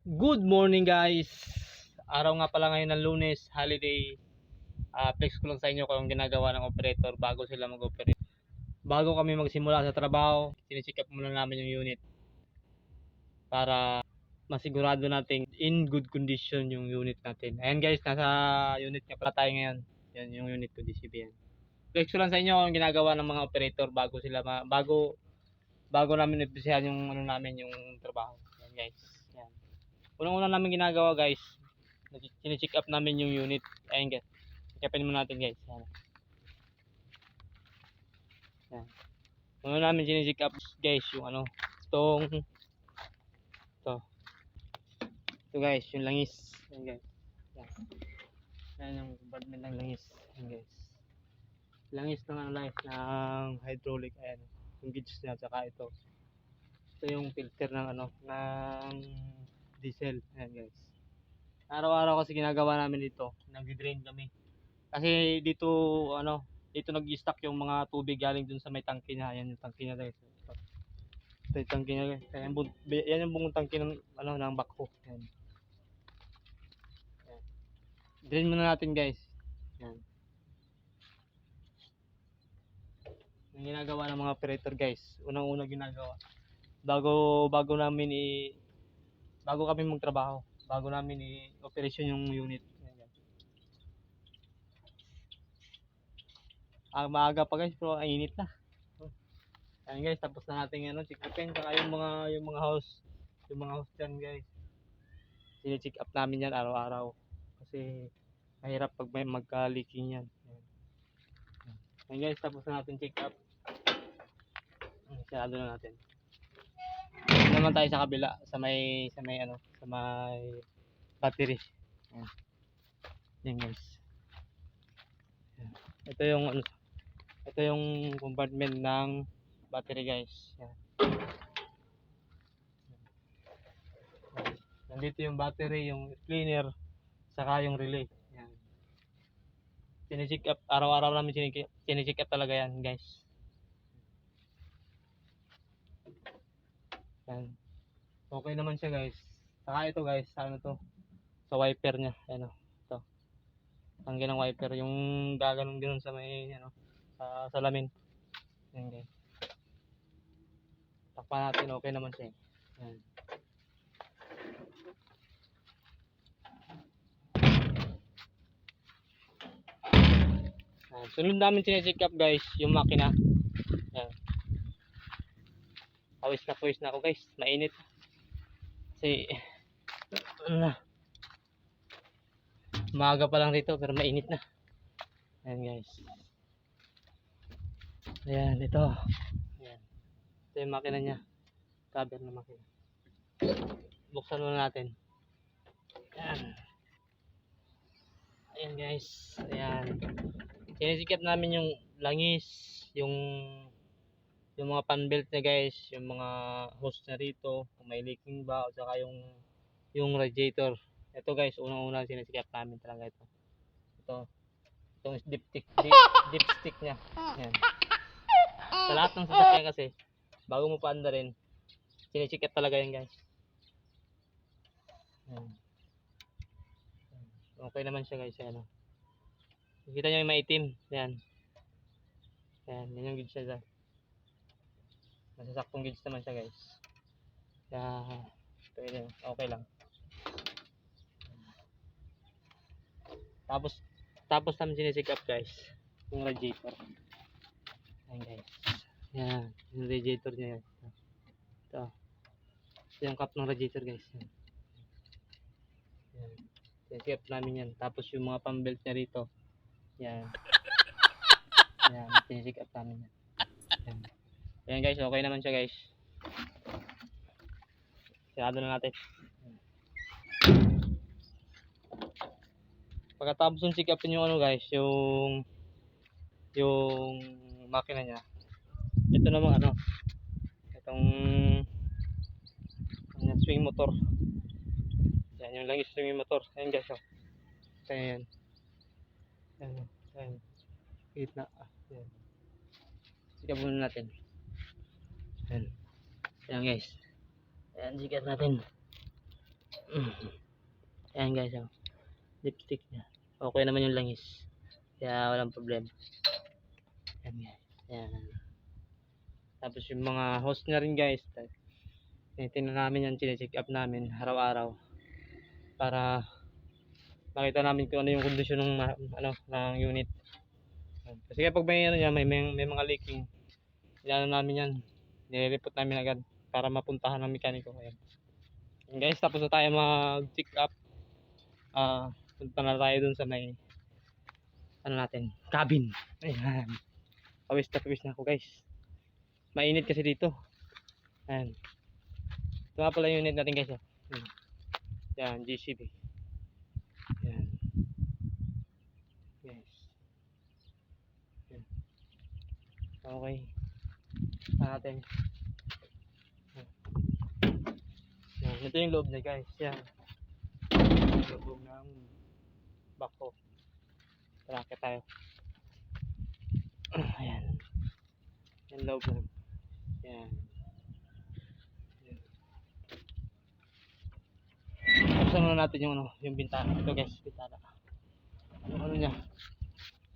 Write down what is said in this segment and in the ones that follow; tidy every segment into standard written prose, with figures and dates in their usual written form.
Good morning guys. Araw nga pala ngayon ng Lunes, holiday. Flex ko lang sa inyo kung ang ginagawa ng operator bago sila mag-operate. Bago kami magsimula sa trabaho, sinicheck up muna namin yung unit para masigurado natin in good condition yung unit natin. Ayan guys, nasa unit nga pala tayo ngayon. Yan yung unit ko, DCB yan. Flex ko lang sa inyo kung ginagawa ng mga operator bago sila bago namin umpisahan yung namin yung trabaho. Yan guys. Yan. Unang-una namin ginagawa guys, sine-check up namin yung unit. Ayun guys, check upin muna natin guys. Yan. Una namin sine-check up guys yung to guys, yung langis. Ayun guys. Yan. Yan yung compartment ng langis. Ayun guys. Langis ng ng hydraulic. Ayan. Yung gauge niya, saka ito. Ito yung filter ng ng diesel. Ayan guys. Araw-araw kasi ginagawa namin dito, nag-drain kami. Kasi dito nag-stock yung mga tubig galing dun sa may tangke niya. Ayan yung tangke niya guys. Ito yung tangke niya guys. Yan yung buong tangke ng backhoe. Ayan. Ayan. Drain muna natin guys. Ayan. Yung ginagawa ng mga operator guys. Unang-una ginagawa. Bago kami magtrabaho. Bago namin i-operation yung unit. Maaga pa guys, pero ang init na. Ayan guys, tapos na natin check upin, saka yung mga house dyan guys. Sine-check up namin yan araw-araw. Kasi mahirap pag may magka-leaking yan. Ayan guys, tapos na natin check up. Sarado na natin. Ito naman tayo sa kabila, sa may battery. Ayan. Ayan guys. Ayan. Ito yung compartment ng battery guys. Yan. Nandito yung battery, yung cleaner, saka yung relay. Yan. Sine-check up, araw-araw namin sine-check up talaga yan guys. Yan. Okay naman siya guys. Saka ito guys, sa wiper niya. Ayan o. Ito. Tanggal ng wiper, yung gaganon sa may sa salamin. Yan guys. Takpan natin, okay naman siya. Yan. Sunod namin sine-check up guys, yung makina. Yan. Pawis na ako guys, mainit. Kasi maaga pa lang rito pero mainit na. Ayan guys. Ayan, ito. Ayan. Ito yung makina niya. Cover na makina. Buksan muna natin. Ayan. Ayan guys. Ayan. Sinisikip namin yung langis, yung mga pan-belt niya guys, yung mga hose na rito, kung may leaking ba, o saka yung radiator. Ito guys, unang-una sinisikip namin talaga ito. Itong dipstick niya. Ayan. Sa lahat ng sasakyan kasi, bago mo paanda rin, sinisikip talaga yan guys. Ayan. Okay naman siya guys. Ayan. Kita nyo yung maitim. Ayan. Ayan, yan yung gauge siya. Masasaktong gauge naman siya guys. Kaya, pwede, okay lang. Tapos namin sinisikap guys, yung radiator. Ayan guys. Ayan, yung radiator niya. Ito yung cap ng radiator guys. Ayan. Sinisikap namin yan. Tapos yung mga pambelt niya rito. Ayan. Ayan, sinisikap namin yan. Ayan. Ayan guys, okay naman siya guys. Sirado na natin. Pagkatapos ng check upin yung guys, yung makina niya. Ito namang itong swing motor. Yan yung langis swing motor. Ayan guys, oh. Ayan. Ayan. Gitna. Ayan. Check up muna natin. Ayan. Ayan guys. Ayan, check up natin. Ayan guys, oh. Lipstick niya. Okay naman yung langis. Kaya walang problema. Ayan guys. Ayan. Tapos yung mga host niya rin guys. Tinitingnan namin yan, chine-check up namin araw-araw. Para makita namin kung ano yung kondisyon ng ng unit. Kasi kapag may ano yan, may mga leaking, inaano namin yan, nire-report namin agad para mapuntahan ng mekaniko. Ayan. And guys, tapos na tayo mag-check up. Punta na tayo dun sa may cabin. Ayan. Pawis na ako guys. Mainit kasi dito. Ayan. Ito nga pala yung unit natin guys. Ayan, GCB. Ayan. Yes. Ayan. Okay. Natin. Ayan. Ito yung loob niya guys. Ayan. Loob ng bako. Trakya tayo. Ayan. Yung loob lang. Ayan. Buksan muna natin yung bintana. Ito guys, bintana. Yung ano niya,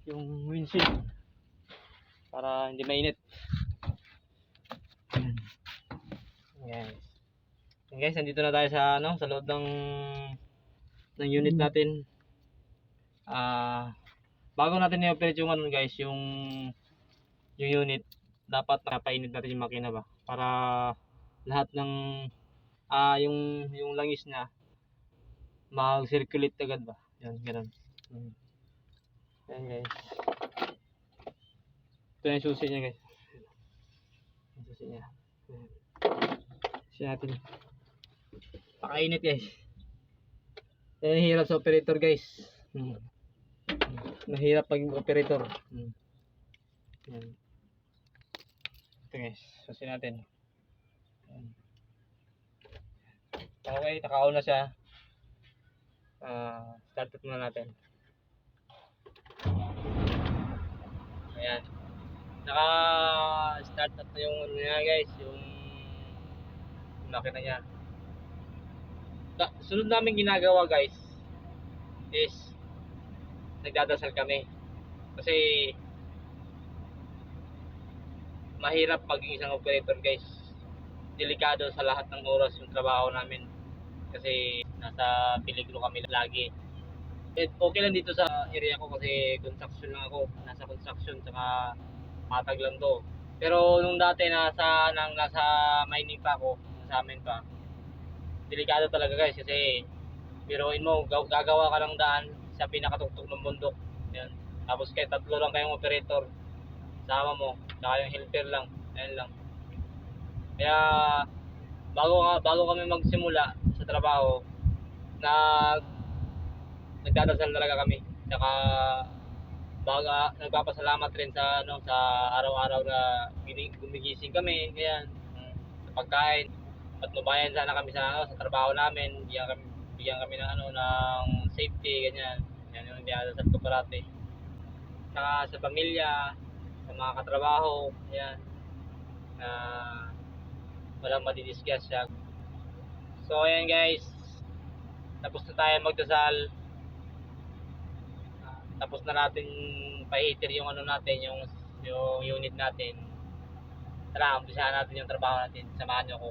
yung windshield. Para hindi mainit. Ayan. Ayan guys, nandito na tayo sa sa loob ng unit natin. Bago natin i-operate yung guys, yung unit, dapat nakapainit natin yung makina ba para lahat ng yung langis na mag-circulate agad ba. Yan, ganoon. Yan guys. Ito yung susi niya guys. Yung susi niya. Susi natin. Pakainit guys. Yan yung hirap sa operator guys. Mahirap pag operator. Yan. Ito guys, susi natin. Okay, naka-on na siya. Start up muna natin. Ayan. Naka-start up na yung niya guys, yung makina niya. Sunod namin ginagawa guys is nagdadasal kami. Kasi mahirap maging isang operator guys. Delikado sa lahat ng oras yung trabaho namin. Kasi nasa peligro kami lagi. Okay lang dito sa area ko kasi construction lang ako. Nasa construction tsaka matag lang to. Pero nung dati nasa mining pa ako, sa amin pa. Delikado talaga guys kasi biruin mo, gagawa ka ng daan sa pinakatuktok ng bundok. Yan. Tapos kahit tatlo lang kayong operator, sama mo, tsaka yung helper lang. Ayan lang. Kaya bago kami magsimula sa trabaho, nagdadasal talaga kami. Tsaka nagpapasalamat rin sa sa araw-araw na gumigising kami, kaya sa pagkain. At mabayan sana kami sa trabaho namin, bigyan kami ng ng safety, ganyan. Yan yung dinadasal ko parati. Tsaka sa pamilya, sa mga katrabaho, yan. Walang madidiscuss siya. So ayan guys, tapos na tayo magdasal. Tapos na natin pa-heater yung natin, yung unit natin. Tara, umpisahan natin yung trabaho natin. Samahan niyo ko.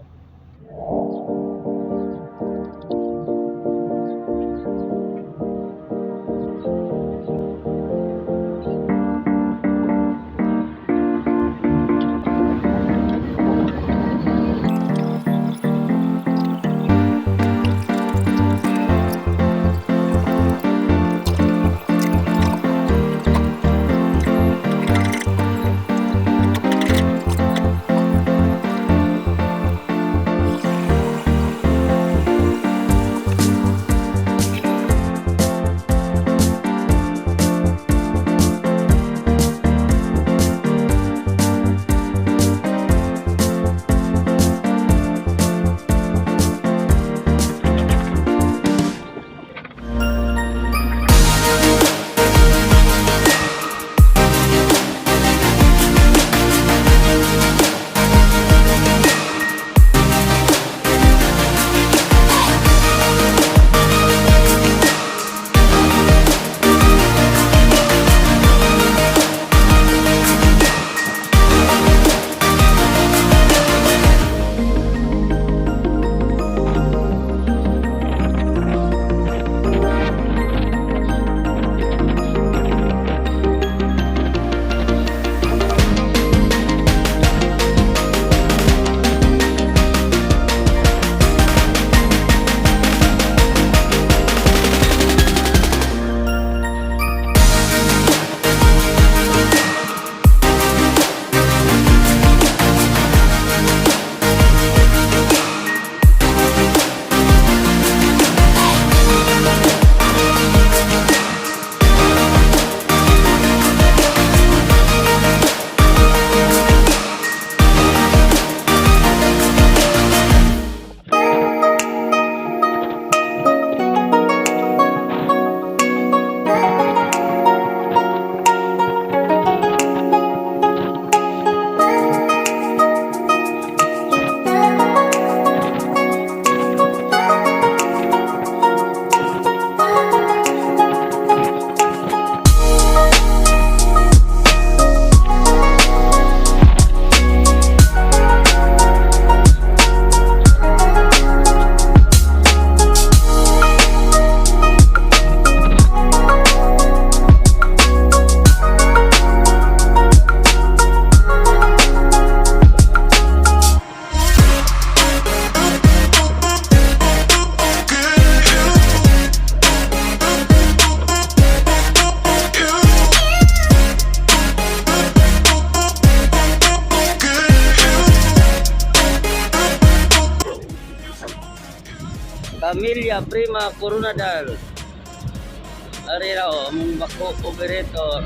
Maria Prima Coronadal. Ari ra o among bako operator.